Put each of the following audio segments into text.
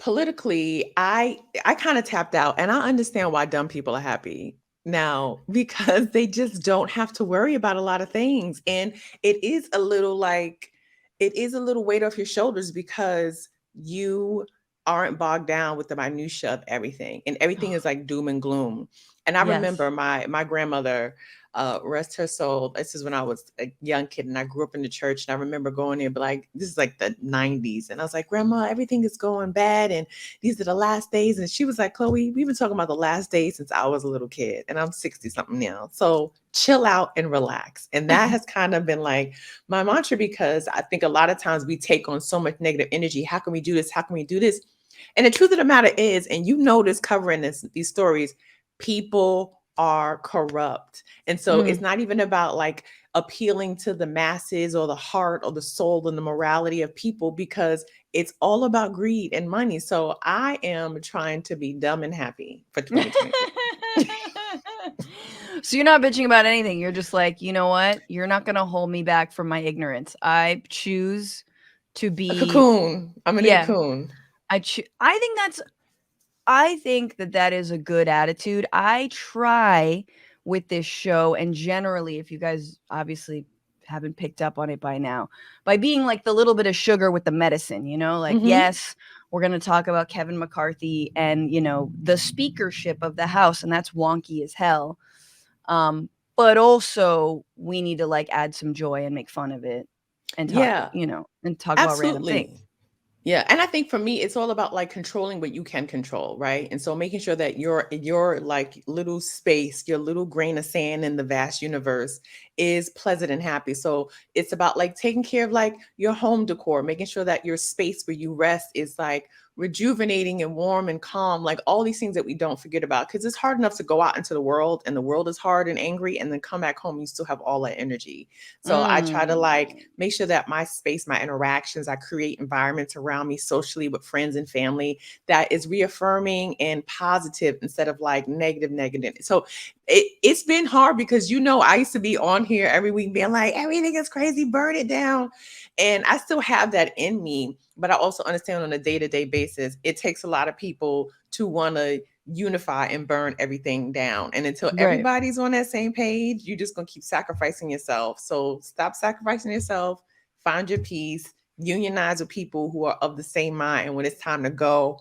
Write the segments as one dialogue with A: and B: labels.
A: politically, I kind of tapped out, and I understand why dumb people are happy now because they just don't have to worry about a lot of things. And it is a little like it is a little weight off your shoulders because you aren't bogged down with the minutia of everything. And everything is like doom and gloom. And I
B: Yes.
A: remember my grandmother, rest her soul. This is when I was a young kid and I grew up in the church. And I remember going there, but like, this is like the 90s. And I was like, Grandma, everything is going bad. And these are the last days. And she was like, Chloe, we've been talking about the last days since I was a little kid. And I'm 60 something now. So chill out and relax. And that has kind of been like my mantra because I think a lot of times we take on so much negative energy. How can we do this? How can we do this? And the truth of the matter is, and you know this covering these stories, people are corrupt. And so it's
B: Mm.
A: not even about like appealing to the masses or the heart or the soul and the morality of people because it's all about greed and money. So I am trying to be dumb and happy for 2026.
B: So you're not bitching about anything. You're just like, you know what? You're not gonna hold me back from my ignorance. I choose to
A: A
B: be.
A: cocoon. I'm in a
B: Yeah.
A: cocoon.
B: I think that's. I think that that is a good attitude. I try with this show, and generally, if you guys obviously haven't picked up on it by now, by being like the little bit of sugar with the medicine, you know, like,
A: Hmm.
B: yes, we're going to talk about Kevin McCarthy and, you know, the speakership of the House, and that's wonky as hell. But also, we need to like add some joy and make fun of it and talk,
A: Yeah,
B: you know, and talk about random things.
A: absolutely. Yeah, and I think for me, it's all about like controlling what you can control, right? And so making sure that your like little space, your little grain of sand in the vast universe is pleasant and happy. So it's about like taking care of like your home decor, making sure that your space where you rest is like rejuvenating and warm and calm, like all these things that we don't forget about. Because it's hard enough to go out into the world and the world is hard and angry, and then come back home, you still have all that energy. So I try to like
B: Mm.
A: make sure that my space, my interactions, I create environments around me socially with friends and family that is reaffirming and positive instead of like negative, negative. So it's been hard because I used to be on here every week being like, everything is crazy, burn it down. And I still have that in me, but I also understand on a day-to-day basis, it takes a lot of people to want to unify and burn everything down. And until
B: Right.
A: everybody's on that same page, you're just going to keep sacrificing yourself. So stop sacrificing yourself, find your peace, unionize with people who are of the same mind. And when it's time to go,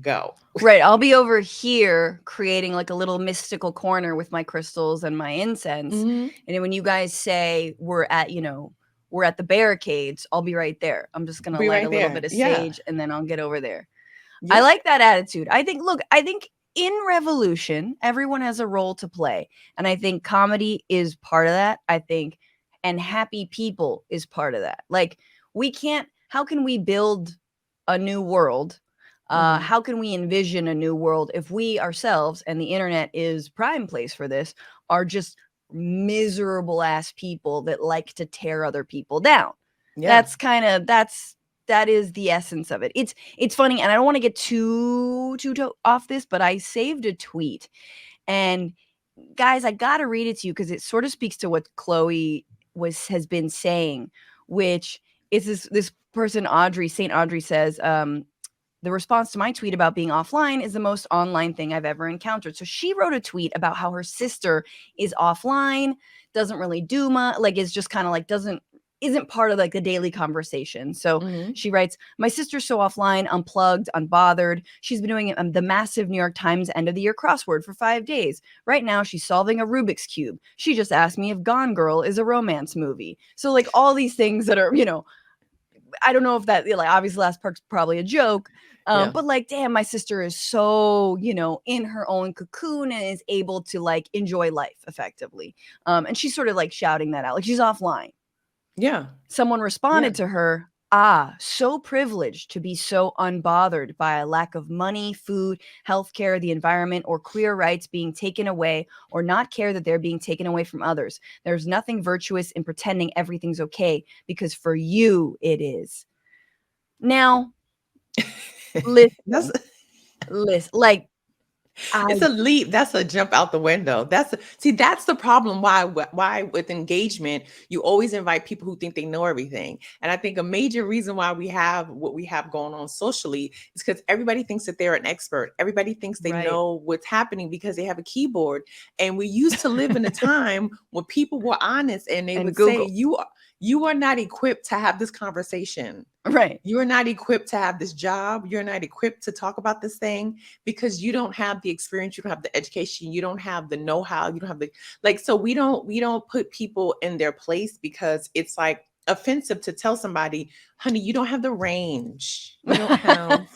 A: go.
B: Right, I'll be over here creating like a little mystical corner with my crystals and my incense.
A: Hmm.
B: And then when you guys say we're at the barricades, I'll be right there. I'm just going to
A: Be
B: light a
A: right
B: little
A: there.
B: bit of
A: Yeah.
B: sage and then I'll get over there. I
A: Yep.
B: like that attitude. I think in revolution, everyone has a role to play. And I think comedy is part of that. I think and happy people is part of that. Like we can't how can we build a new world?
A: Hmm.
B: How can we envision a new world if we ourselves, and the internet is prime place for this, are just miserable ass people that like to tear other people down?
A: Yeah.
B: That's kind of that is the essence of it. It's funny, and I don't want to get off this, but I saved a tweet, and guys, I gotta read it to you because it sort of speaks to what Chloe was has been saying, which is this person Audrey Saint Audrey says, the response to my tweet about being offline is the most online thing I've ever encountered. So she wrote a tweet about how her sister is offline, doesn't really do much, like is just kind of like doesn't isn't part of like the daily conversation. So
A: Hmm.
B: she writes, "My sister's so offline, unplugged, unbothered. She's been doing the massive New York Times end of the year crossword for 5 days. Right now, she's solving a Rubik's cube. She just asked me if Gone Girl is a romance movie. So like all these things that are I don't know if that like obviously last part's probably a joke,
A: Yeah.
B: but like, damn, my sister is so in her own cocoon and is able to like enjoy life effectively. And she's sort of like shouting that out, like she's offline.
A: Yeah.
B: Someone
A: Yeah.
B: responded to her, "Ah, so privileged to be so unbothered by a lack of money, food, healthcare, the environment, or queer rights being taken away, or not care that they're being taken away from others. There's nothing virtuous in pretending everything's okay because for you it is." Now,
A: That's
B: listen, listen, like,
A: It's
B: I
A: a leap. That's a jump out the window. See, that's the problem. Why with engagement, you always invite people who think they know everything. And I think a major reason why we have what we have going on socially is because everybody thinks that they're an expert. Everybody thinks they
B: right.
A: know what's happening because they have a keyboard. And we used to live in a time when people were honest and they
B: And
A: would say,
B: Google.
A: you are not equipped to have this conversation.
B: Right.
A: You're not equipped to have this job. You're not equipped to talk about this thing because you don't have the experience, you don't have the education, you don't have the know-how, you don't have the like. So we don't put people in their place because it's like offensive to tell somebody, honey, you don't have the range. You don't have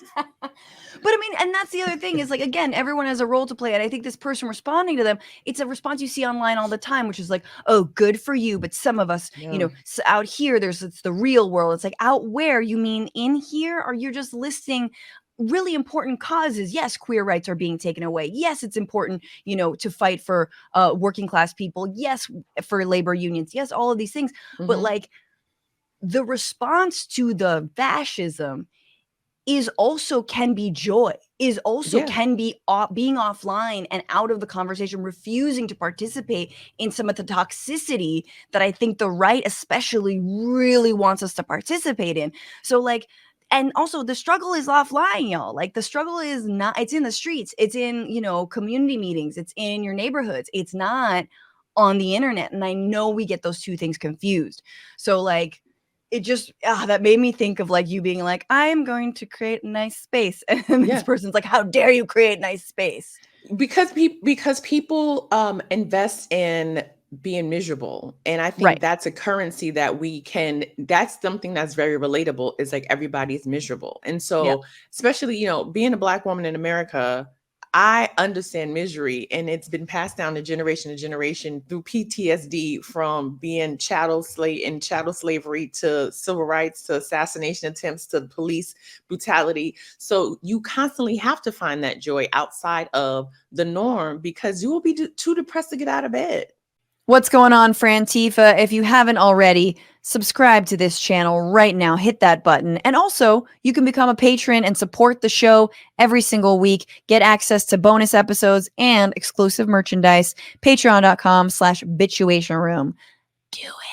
B: But I mean, and that's the other thing is like, again, everyone has a role to play. And I think this person responding to them, it's a response you see online all the time, which is like, oh, good for you. But some of us,
A: yeah.
B: out here, it's the real world. It's like out where you mean in here, or you're just listing really important causes. Yes, queer rights are being taken away. Yes, it's important, to fight for working class people. Yes, for labor unions. Yes, all of these things. But
A: Hmm.
B: like the response to the fascism is also can be joy, is also
A: Yeah.
B: can be being offline and out of the conversation, refusing to participate in some of the toxicity that I think the right especially really wants us to participate in. So like, and also the struggle is offline, y'all. Like the struggle is not, it's in the streets, it's in, community meetings, it's in your neighborhoods, it's not on the internet. And I know we get those two things confused. So like, it just that made me think of like you being like, I'm going to create a nice space. And this
A: Yeah.
B: person's like, how dare you create nice space?
A: Because people invest in being miserable, and I think
B: Right.
A: that's a currency that we can that's something that's very relatable, is like everybody's miserable. And
B: Yeah.
A: so especially being a Black woman in America, I understand misery, and it's been passed down to generation through PTSD from being chattel slavery to civil rights to assassination attempts to police brutality. So you constantly have to find that joy outside of the norm because you will be too depressed to get out of bed.
B: What's going on, Frantifa? If you haven't already, subscribe to this channel right now. Hit that button. And also, you can become a patron and support the show every single week. Get access to bonus episodes and exclusive merchandise. Patreon.com/bitchuation room. Do it.